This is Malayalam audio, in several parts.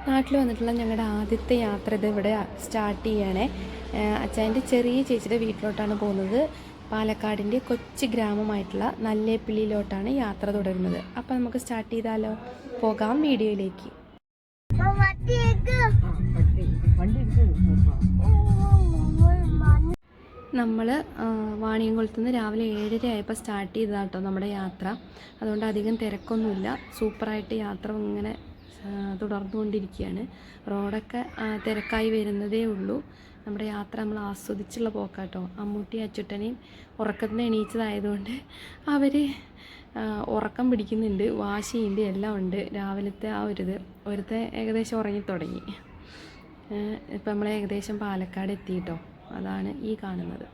നാട്ടിൽ വന്നിട്ടുള്ള ഞങ്ങളുടെ ആദ്യത്തെ യാത്ര ഇത് ഇവിടെ സ്റ്റാർട്ട് ചെയ്യണേ. അച്ഛൻ്റെ ചെറിയ ചേച്ചിയുടെ വീട്ടിലോട്ടാണ് പോകുന്നത്. പാലക്കാടിൻ്റെ കൊച്ചു ഗ്രാമമായിട്ടുള്ള നല്ലേപ്പിള്ളിയിലോട്ടാണ് യാത്ര തുടരുന്നത്. അപ്പോൾ നമുക്ക് സ്റ്റാർട്ട് ചെയ്താലോ? പോകാം വീഡിയോയിലേക്ക്. നമ്മൾ വാണിയംകുളത്ത് നിന്ന് രാവിലെ 7:30 ആയപ്പോൾ സ്റ്റാർട്ട് ചെയ്തതാണ് കേട്ടോ നമ്മുടെ യാത്ര. അതുകൊണ്ട് അധികം തിരക്കൊന്നുമില്ല. സൂപ്പറായിട്ട് യാത്ര ഇങ്ങനെ തുടർന്നുകൊണ്ടിരിക്കുകയാണ്. റോഡൊക്കെ തിരക്കായി വരുന്നതേ ഉള്ളൂ. നമ്മുടെ യാത്ര നമ്മൾ ആസ്വദിച്ചുള്ള പോക്കാട്ടോ. അമ്മൂട്ടി അച്ചുട്ടനെയും ഉറക്കത്തിന് എണീച്ചതായതുകൊണ്ട് അവർ ഉറക്കം പിടിക്കുന്നുണ്ട്, വാശിയുണ്ട്, എല്ലാം ഉണ്ട്. രാവിലത്തെ ആ ഒരുത്തെ ഏകദേശം ഉറങ്ങിത്തുടങ്ങി. ഇപ്പം നമ്മൾ ഏകദേശം പാലക്കാട് എത്തിയിട്ടോ. അതാണ് ഈ കാണുന്നത്.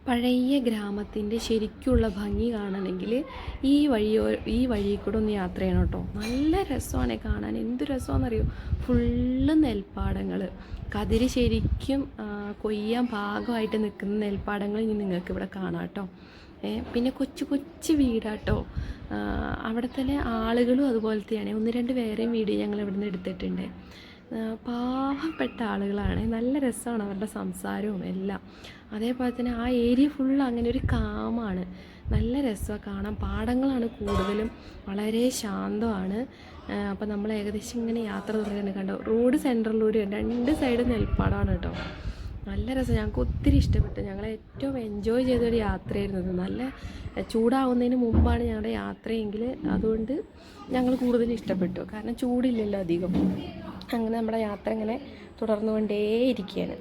പഴയ ഗ്രാമത്തിൻ്റെ ശരിക്കുള്ള ഭംഗി കാണണമെങ്കിൽ ഈ വഴി കൂടെ ഒന്ന് യാത്ര ചെയ്യണം കേട്ടോ. നല്ല രസമാണ് കാണാൻ. എന്ത് രസമാണെന്നറിയോ? ഫുള്ള് നെൽപ്പാടങ്ങൾ, കതിര് ശരിക്കും കൊയ്യാൻ പാകമായിട്ട് നിൽക്കുന്ന നെൽപ്പാടങ്ങൾ ഇനി നിങ്ങൾക്ക് ഇവിടെ കാണാം കേട്ടോ. പിന്നെ കൊച്ചു കൊച്ചു വീടാട്ടോ. അവിടെ തന്നെ ആളുകളും അതുപോലത്തെയാണ്. 1-2 വേറെയും വീട് ഞങ്ങൾ ഇവിടെ നിന്ന് എടുത്തിട്ടുണ്ട്. പാവപ്പെട്ട ആളുകളാണ്. നല്ല രസമാണ് അവരുടെ സംസാരവും എല്ലാം. അതേപോലെ തന്നെ ആ ഏരിയ ഫുള്ള് അങ്ങനെ ഒരു കാമാണ്. നല്ല രസമാണ് കാണാൻ. പാടങ്ങളാണ് കൂടുതലും, വളരെ ശാന്തമാണ്. അപ്പോൾ നമ്മൾ ഏകദേശം ഇങ്ങനെ യാത്ര തുടങ്ങി കണ്ടോ. റോഡ് സെൻറ്ററിലൂടെ 2 സൈഡ് നെൽപ്പാടമാണ് കേട്ടോ. നല്ല രസം. ഞങ്ങൾക്ക് ഒത്തിരി ഇഷ്ടപ്പെട്ടു. ഞങ്ങൾ ഏറ്റവും എൻജോയ് ചെയ്തൊരു യാത്രയായിരുന്നത്. നല്ല ചൂടാവുന്നതിന് മുമ്പാണ് ഞങ്ങളുടെ യാത്രയെങ്കിൽ അതുകൊണ്ട് ഞങ്ങൾ കൂടുതൽ ഇഷ്ടപ്പെട്ടു. കാരണം ചൂടില്ലല്ലോ അധികം. അങ്ങനെ നമ്മുടെ യാത്ര ഇങ്ങനെ തുടർന്നുകൊണ്ടേയിരിക്കുകയാണ്.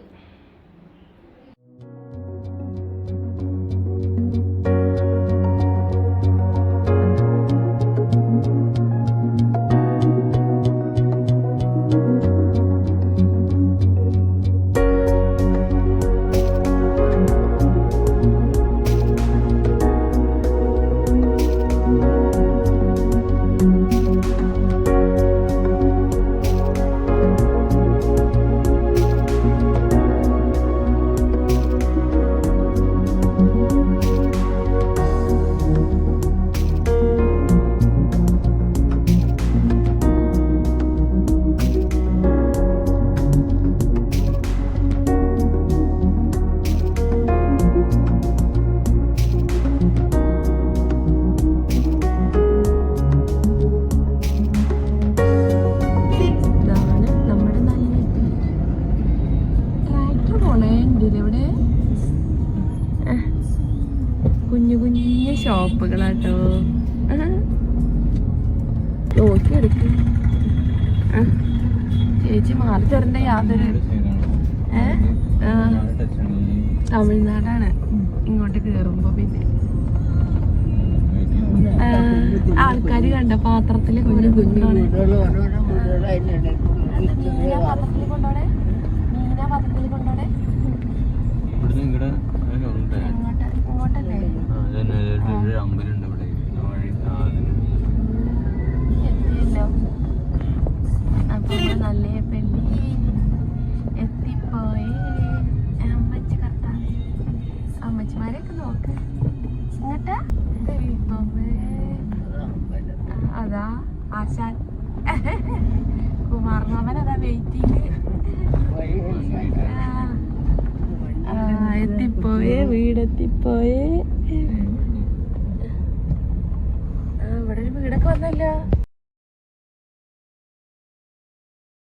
കുഞ്ഞു കുഞ്ഞു ഷോപ്പുകളാട്ടോ. നോക്കിയെടുക്കും. ചേച്ചി മാറി തരണ്ട യാതൊരു തമിഴ്നാടാണ്. ഇങ്ങോട്ട് കേറുമ്പോ പിന്നെ ആൾക്കാർ കണ്ട പാത്രത്തില് കുഞ്ഞു കുഞ്ഞോടെ മീനാ പാത്രത്തിൽ കൊണ്ടോടെ ഇങ്ങോട്ടല്ലേ എത്തിയല്ലോ. അപ്പൊ നല്ലേപ്പിള്ളി എത്തിപ്പോയി. അമ്മച്ചിമാരെയൊക്കെ നോക്ക്. ഇങ്ങോട്ടാ അതാ ആശാൻ കുമാർമാമൻ അതാ വെയിറ്റിങ്. എത്തിപ്പോയേ, വീടെത്തിപ്പോയേ. ഇവിടെ ഒരു വീടൊക്കെ വന്നല്ലോ.